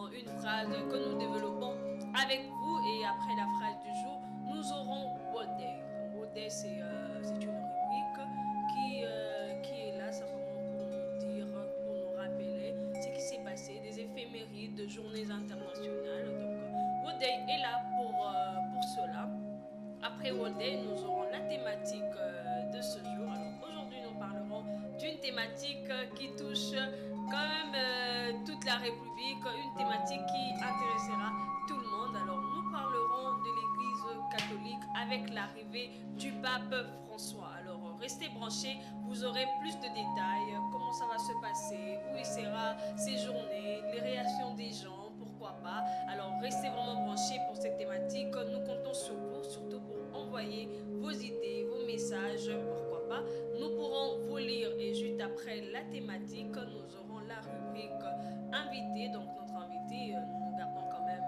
aurons une phrase que nous développons avec vous. Et après la phrase du jour, nous aurons What Day. What Day, c'est une rubrique qui est là simplement pour nous dire, pour nous rappeler ce qui s'est passé, des éphémérides de journées internationales. Donc, What Day est là pour cela. Après World Day, nous aurons la thématique de ce jour. Alors aujourd'hui, nous parlerons d'une thématique qui touche quand même toute la République, une thématique qui intéressera tout le monde. Alors nous parlerons de l'Église catholique avec l'arrivée du pape François. Alors restez branchés, vous aurez plus de détails, comment ça va se passer, où il sera séjourné, les réactions des gens, pourquoi pas. Alors restez vraiment branchés pour cette thématique. Nous comptons sur vous, surtout pour envoyer vos idées, vos messages, pourquoi pas. Nous pourrons vous lire et juste après la thématique, nous aurons la rubrique invité. Donc notre invité, nous gardons quand même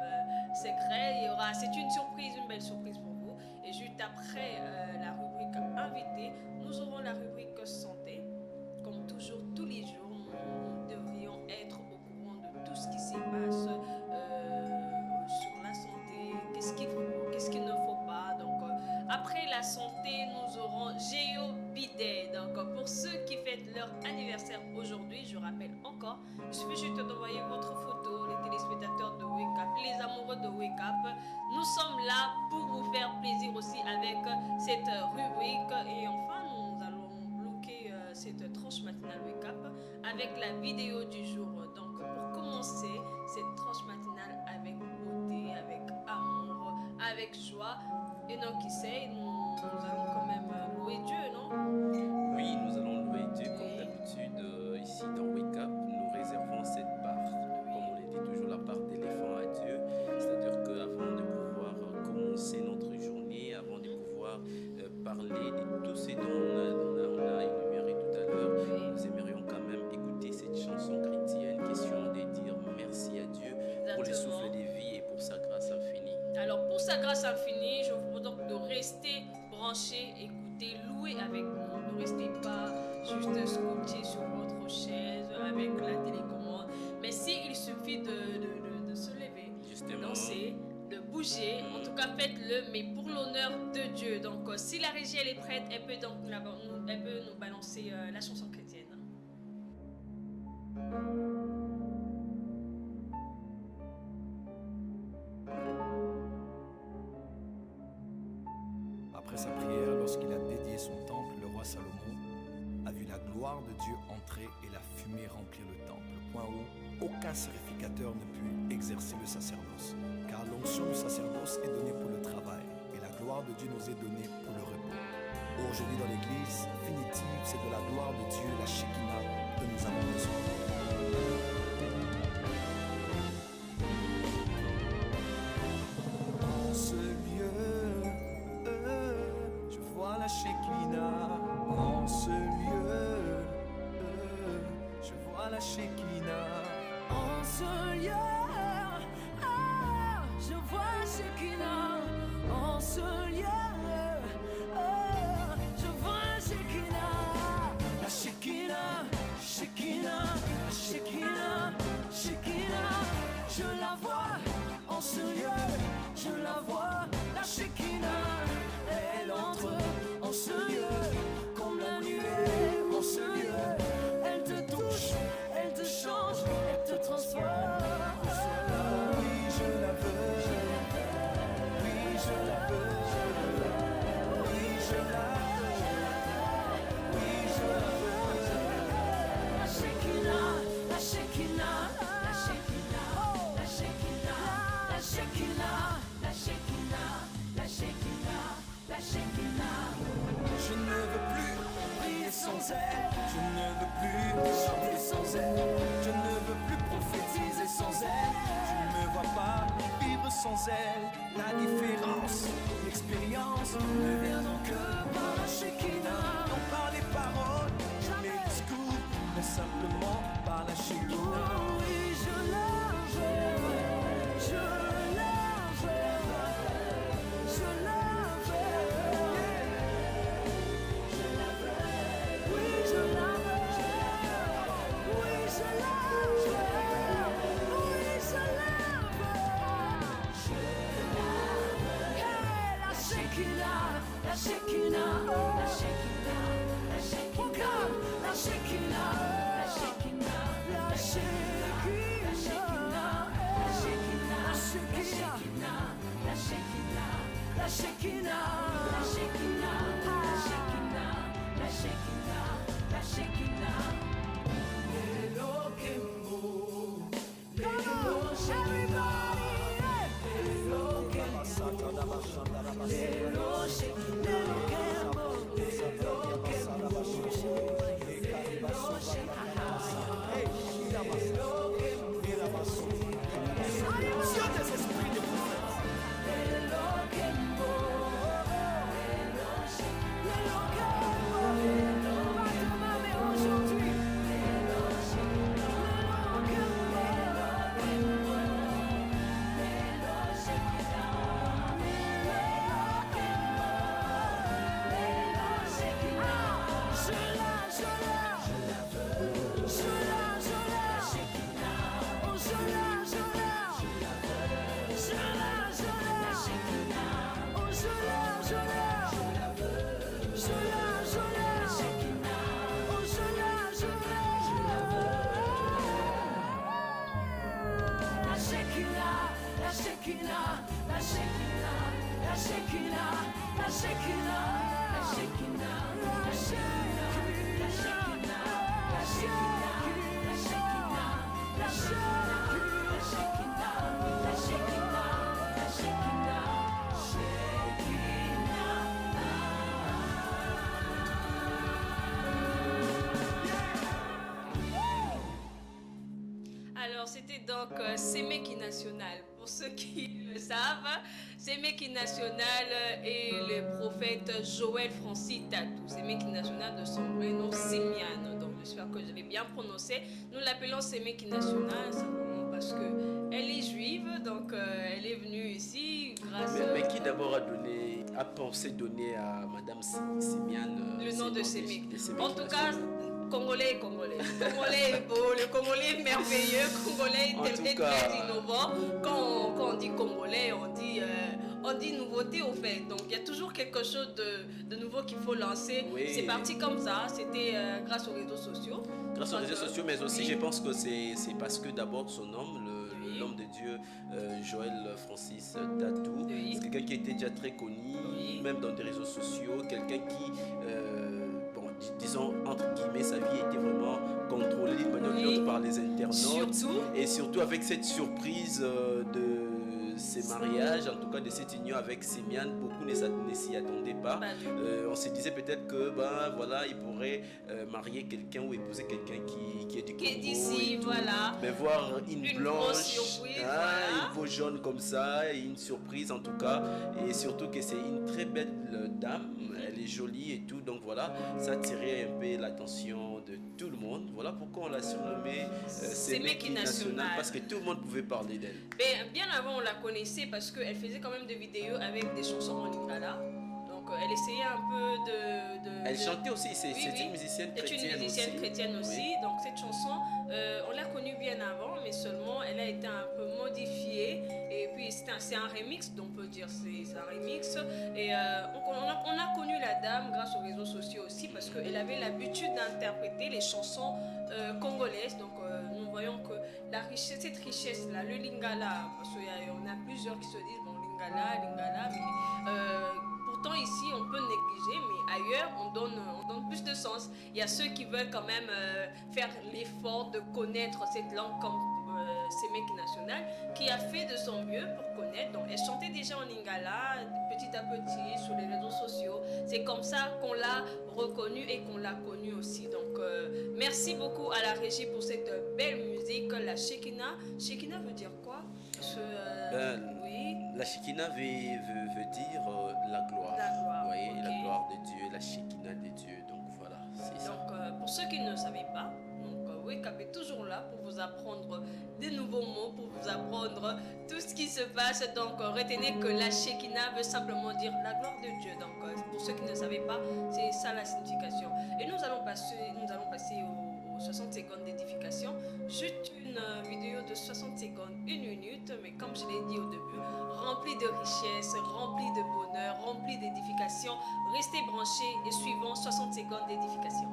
secret. C'est une surprise, une belle surprise pour vous. Et juste après la rubrique invité, nous aurons la rubrique santé. Comme toujours, tous les jours, nous devrions être au courant de tout ce qui se passe sur la santé, qu'est-ce qu'il faut, qu'est-ce qu'il ne faut pas. Donc, après la santé, nous aurons Géo Bidet. Donc, pour ceux qui fêtent leur anniversaire aujourd'hui, je rappelle encore, il suffit juste d'envoyer votre photo, les téléspectateurs de Wake Up, les amoureux de Wake Up. Nous sommes là pour vous faire plaisir aussi avec cette rubrique. Et enfin, nous allons bloquer cette tranche matinale Wake Up avec la vidéo du jour. Donc, pour commencer cette tranche matinale avec beauté, avec amour, avec joie, et donc qui sait, nous allons quand même louer Dieu, non? Oui, nous allons louer Dieu comme d'habitude. Ici dans Wake Up, nous réservons cette part, comme on le dit toujours, la part d'éléphant à Dieu. C'est-à-dire qu'avant de pouvoir commencer notre journée, avant de pouvoir parler de tout ce dont on a énuméré tout à l'heure, nous aimerions quand même écouter cette chanson chrétienne, question de dire merci à Dieu pour le souffle de vie et pour sa grâce infinie. Alors pour sa grâce infinie, je vous propose donc de rester branchés, écouter, louer avec nous. Ne restez pas juste scotché sur votre chaise avec la télécommande. Mais il suffit de se lever, Justement. de danser, de bouger. En tout cas, faites-le, mais pour l'honneur de Dieu. Donc si la régie elle est prête, elle peut nous balancer la chanson chrétienne. Après sa prière, lorsqu'il a dédié son temple, le roi Salomon a vu la gloire de Dieu entrer et la fumée remplir le temple, au point où aucun sacrificateur ne put exercer le sacerdoce, car l'onction du sacerdoce est donnée pour le travail, et la gloire de Dieu nous est donnée pour le repos. Aujourd'hui dans l'église, finitive, c'est de la gloire de Dieu, la Shekinah, que nous avons besoin. En ce lieu, je vois la Shekinah. En ce lieu, je vois la Shekinah. En ce lieu, je vois Shekinah. En ce lieu, je vois Shekinah. La Shekinah, Shekinah, la Shekinah, Shekinah. Je la vois en ce lieu, je la vois. La Shekinah, elle entre en ce lieu comme la nuée en ce lieu. Elle te touche, elle te change, elle te transforme. Oui, je la veux. Oui, je la veux. Oui, je la veux. Oui, je la veux. La Shekinah, la Shekinah, la Shekinah, la Shekinah, la Shekinah, la Shekinah, la Shekinah, la Shekinah. Je ne veux plus prier sans elle. Je ne veux plus chanter sans elle. Je ne veux plus prophétiser sans elle. Je ne me vois pas vivre sans elle. La différence, l'expérience ne vient donc que par la Shekinah. Non par les paroles, mes discours, mais simplement par la Shekinah. Oui, je la veux, je la veux, je la veux. Oui, je la veux. Oui, je la veux. Oui, je la veux. Shekinah, la Shekinah, la Shekinah, la Shekinah, la Shekinah, la Shekinah, la Shekinah, la Shekinah, la Shekinah, la Shekinah, la Shekinah, la Shekinah, la Shekinah, la Shekinah. Elohimmu, Alors, c'était donc Semeki National. Pour ceux qui le savent, Semeki National est le prophète Joël Francis Tatou. Semeki National de son vrai nom Sémiane. Donc, j'espère que je l'ai bien prononcé. Nous l'appelons Semeki National simplement parce qu'elle est juive. Donc, elle est venue ici grâce Mais qui d'abord a pensé donner à Madame Sémiane le nom de Semeki. Semeki En tout cas, National. Congolais. Congolais est beau, le Congolais est merveilleux, Congolais est très innovant. Quand on dit Congolais, on dit nouveauté au fait. Donc il y a toujours quelque chose de nouveau qu'il faut lancer. Oui. C'est parti comme ça, c'était grâce aux réseaux sociaux. Grâce aux réseaux sociaux, mais aussi je pense que c'est parce que d'abord son homme, l'homme de Dieu, Joël Francis Tatou, Oui. c'est quelqu'un qui était déjà très connu, Oui. même dans des réseaux sociaux, quelqu'un qui, disons, entre guillemets, sa vie était vraiment contrôlée d'une manière ou d'une autre par les internautes. Et surtout avec cette surprise de ces mariages, en tout cas de cette union avec Sémiane, beaucoup ne s'y attendaient pas. On se disait peut-être que voilà, il pourrait marier quelqu'un ou épouser quelqu'un qui est du Congo. Qui est d'ici, voilà. Mais voir une blanche, grosse surprise, voilà. une peau jaune comme ça, et une surprise en tout cas, et surtout que c'est une très belle dame, elle est jolie et tout, donc voilà, ça attirait un peu l'attention de tout le monde. Voilà pourquoi on l'a surnommée Semeki National, parce que tout le monde pouvait parler d'elle. Bien avant, on la connaissait parce qu'elle faisait quand même des vidéos avec des chansons en lingala. Donc elle essayait un peu Elle chantait aussi, c'est Oui, une musicienne C'est chrétienne. une musicienne chrétienne aussi. Oui. Donc cette chanson, on l'a connue bien avant, mais seulement elle a été un peu modifiée. Et puis c'est un remix, donc on peut dire c'est un remix. Et on a connu la dame grâce aux réseaux sociaux aussi parce qu'elle avait l'habitude d'interpréter les chansons congolaises. Donc nous voyons que cette richesse-là, le lingala, parce qu'il y a plusieurs qui se disent bon lingala, mais pourtant ici on peut négliger, mais ailleurs on donne plus de sens. Il y a ceux qui veulent quand même faire l'effort de connaître cette langue comme Semeki National, qui a fait de son mieux pour connaître. Donc elle chantait déjà en lingala petit à petit sur les réseaux sociaux. C'est comme ça qu'on l'a reconnue et qu'on l'a connue aussi. Donc merci beaucoup à la régie pour cette belle musique, la Shekinah. Shekinah veut dire quoi? Oui. La Shekinah veut dire la gloire. La gloire, Vous voyez, ok. la gloire de Dieu, la Shekinah de Dieu. Donc voilà, c'est ça. Donc pour ceux qui ne savaient pas, Wake Up est toujours là pour vous apprendre des nouveaux mots, pour vous apprendre tout ce qui se passe. Donc retenez que la Shekinah veut simplement dire la gloire de Dieu. Donc pour ceux qui ne savaient pas, c'est ça la signification. Et nous allons passer au 60 secondes d'édification. Juste une vidéo de 60 secondes, 1 minute, mais comme je l'ai dit au début, remplie de richesse, remplie de bonheur, remplie d'édification. Restez branchés et suivons 60 secondes d'édification.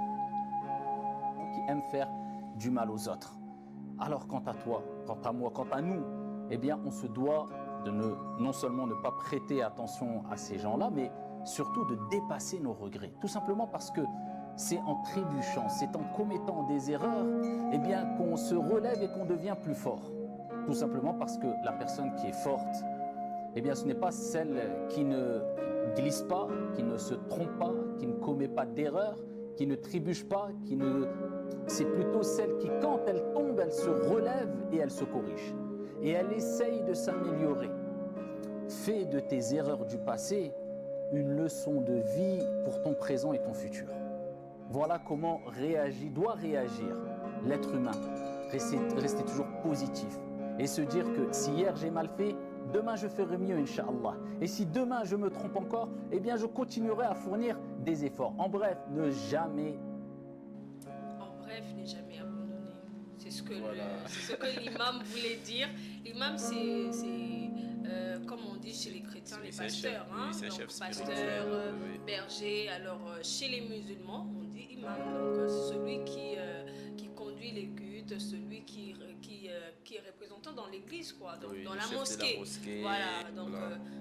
Qui aiment faire du mal aux autres. Alors quant à toi, quant à moi, quant à nous, eh bien on se doit de non seulement ne pas prêter attention à ces gens-là, mais surtout de dépasser nos regrets. Tout simplement parce que c'est en trébuchant, c'est en commettant des erreurs, eh bien qu'on se relève et qu'on devient plus fort. Tout simplement parce que la personne qui est forte, eh bien ce n'est pas celle qui ne glisse pas, qui ne se trompe pas, qui ne commet pas d'erreurs, qui ne trébuche pas, c'est plutôt celle qui, quand elle tombe, elle se relève et elle se corrige. Et elle essaye de s'améliorer. Fais de tes erreurs du passé une leçon de vie pour ton présent et ton futur. Voilà comment doit réagir l'être humain. Rester toujours positif et se dire que si hier j'ai mal fait, demain je ferai mieux, Inch'Allah. Et si demain je me trompe encore, eh bien je continuerai à fournir des efforts. En bref, ne jamais abandonner. C'est ce que l'imam voulait dire. L'imam, c'est comme on dit chez les chrétiens, les pasteurs. Donc, pasteur, berger. Alors, chez les musulmans, on dit imam. Donc, c'est celui qui conduit les cultes, celui qui est représentant dans l'église, quoi, donc, dans la mosquée. Voilà, donc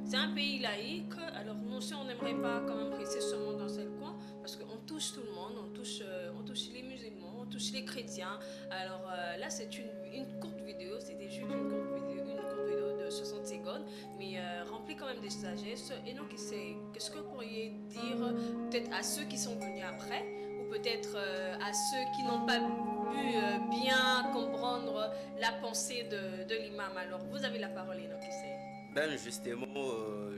c'est un pays laïque. Alors, nous aussi, on n'aimerait pas quand même rester seulement dans ce coin, parce qu'on touche tout le monde, on touche les musulmans, on touche les chrétiens. Alors là, c'est une courte vidéo, c'était juste une courte vidéo de 60 secondes, mais remplie quand même de sagesse. Et donc, qu'est-ce que vous pourriez dire peut-être à ceux qui sont venus après, ou peut-être à ceux qui n'ont pas pu bien comprendre la pensée de l'imam? Alors, vous avez la parole, Enoch. Ben justement,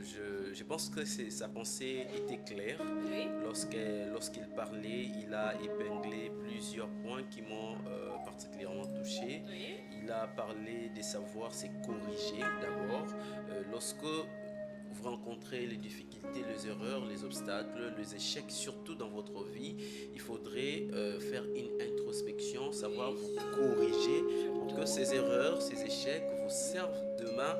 je pense que sa pensée était claire. Oui. Lorsqu'il parlait, il a épinglé plusieurs points qui m'ont particulièrement touché. Oui. Il a parlé de savoir se corriger d'abord. Lorsque vous rencontrez les difficultés, les erreurs, les obstacles, les échecs, surtout dans votre vie, il faudrait faire une introspection, savoir vous corriger pour que ces erreurs, ces échecs vous servent demain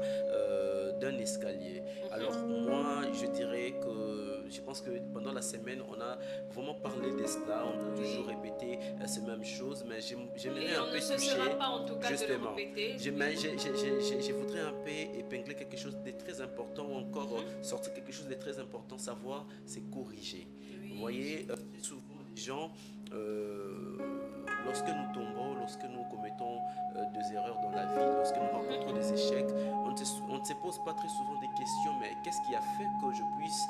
d'un escalier. Alors moi, je dirais que je pense que pendant la semaine, on a vraiment parlé de cela, on a toujours répété ces mêmes choses, mais j'aimerais un peu toucher. Pas en tout cas justement, de le répéter. Je voudrais un peu épingler quelque chose de très important, ou encore sortir quelque chose de très important, savoir c'est corriger. Oui. Vous voyez, souvent les gens, lorsque nous tombons, lorsque nous commettons des erreurs dans la vie, lorsque nous rencontrons des échecs, on ne se pose pas très souvent des questions, mais qu'est-ce qui a fait que je puisse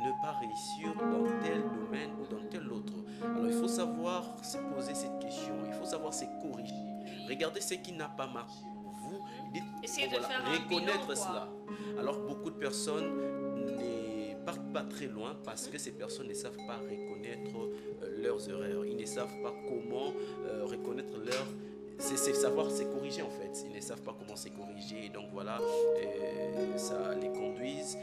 ne pas réussir dans tel domaine ou dans tel autre? Alors il faut savoir se poser cette question, il faut savoir se corriger. Regardez ce qui n'a pas marché pour vous, essayez de faire reconnaître un bilan, cela. Alors beaucoup de personnes ne partent pas très loin parce que ces personnes ne savent pas reconnaître leurs erreurs, ils ne savent pas comment reconnaître leurs... C'est savoir se corriger en fait. Ils ne savent pas comment se corriger. Et donc voilà, ça les conduise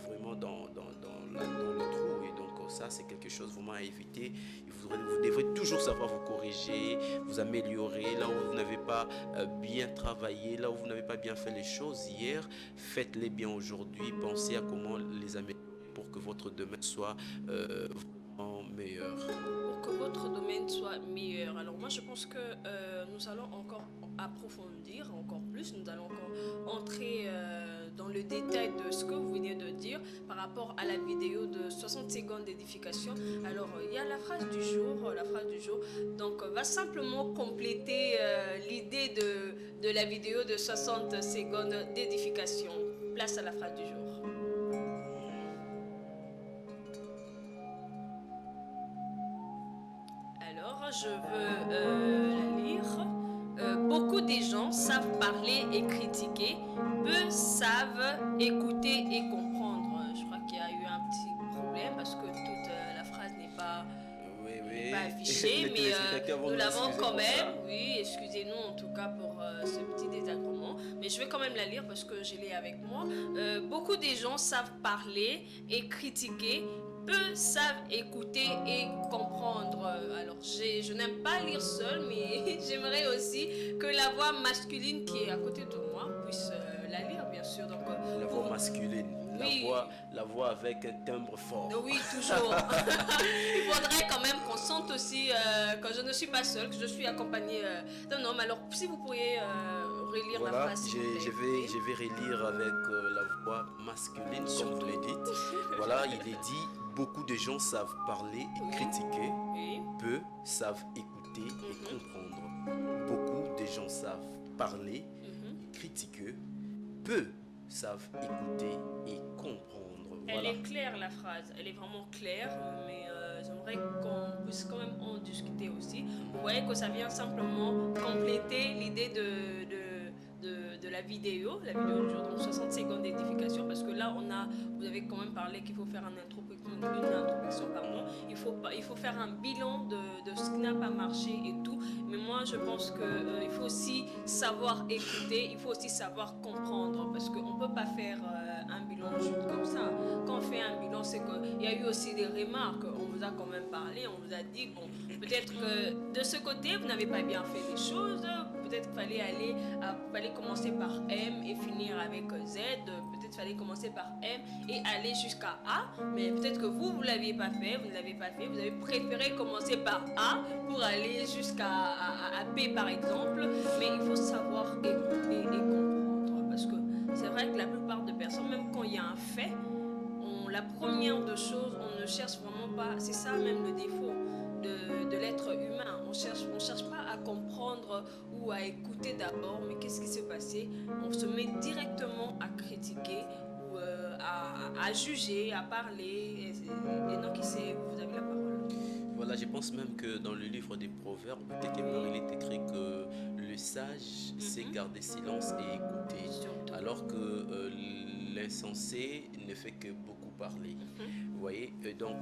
vraiment dans le trou. Et donc ça, c'est quelque chose vraiment à éviter. Vous devrez toujours savoir vous corriger, vous améliorer. Là où vous n'avez pas bien travaillé, là où vous n'avez pas bien fait les choses hier, faites-les bien aujourd'hui. Pensez à comment les améliorer pour que votre demain soit vraiment meilleur. Que votre domaine soit meilleur. Alors moi je pense que nous allons encore approfondir encore plus, nous allons encore entrer dans le détail de ce que vous venez de dire par rapport à la vidéo de 60 secondes d'édification. Alors il y a la phrase du jour, donc va simplement compléter l'idée de la vidéo de 60 secondes d'édification. Place à la phrase du jour. Je veux la lire. Beaucoup de gens savent parler et critiquer, peu savent écouter et comprendre. Je crois qu'il y a eu un petit problème parce que toute la phrase n'est pas affichée, mais nous l'avons quand même. Oui, excusez-nous en tout cas pour ce petit désagrément, mais je vais quand même la lire parce que je l'ai avec moi. Beaucoup de gens savent parler et critiquer, Eux savent écouter et comprendre. Alors, je n'aime pas lire seul, mais j'aimerais aussi que la voix masculine qui est à côté de moi puisse la lire, bien sûr. Donc, La voix masculine, Oui. la voix avec un timbre fort. oui, toujours. Il faudrait quand même qu'on sente aussi que je ne suis pas seule, que je suis accompagnée d'un homme. Alors, si vous pourriez relire la Voilà, phrase. s'il vous plaît. je vais relire avec la voix masculine, comme vous le dites. Voilà, il est dit, beaucoup de gens savent parler et Oui. critiquer, Oui. peu savent écouter et comprendre. Beaucoup de gens savent parler et critiquer, peu savent écouter et comprendre. Elle Voilà. est claire la phrase, elle est vraiment claire, mais j'aimerais qu'on puisse quand même en discuter aussi. Vous voyez que ça vient simplement compléter l'idée de la vidéo du jour, donc 60 secondes d'édification, parce que là vous avez quand même parlé qu'il faut faire une introduction, pardon. Il faut faire un bilan de ce qui n'a pas marché et tout, mais moi je pense qu'il faut aussi savoir écouter, il faut aussi savoir comprendre, parce qu'on ne peut pas faire un bilan juste comme ça. Quand on fait un bilan, c'est qu'il y a eu aussi des remarques, on vous a quand même parlé, on vous a dit, bon, peut-être que de ce côté, vous n'avez pas bien fait les choses, peut-être qu'il fallait commencer par M et finir avec Z, peut-être qu'il fallait commencer par M et aller jusqu'à A, mais peut-être que vous ne l'aviez pas fait, vous ne l'avez pas fait, vous avez préféré commencer par A pour aller jusqu'à à P par exemple, mais il faut savoir écouter et comprendre, parce que c'est vrai que la plupart des personnes, même quand il y a un fait, la première des choses, on ne cherche vraiment pas, c'est ça même le défaut de l'être humain, on cherche pas à comprendre ou à écouter d'abord, mais qu'est-ce qui s'est passé, on se met directement à critiquer ou à juger, à parler, et non, qui sait, vous avez la parole. Voilà, je pense même que dans le livre des Proverbes, quelque part, il est écrit que le sage sait garder silence et écouter, Surtout. alors que l'insensé ne fait que beaucoup parler. Vous voyez, et donc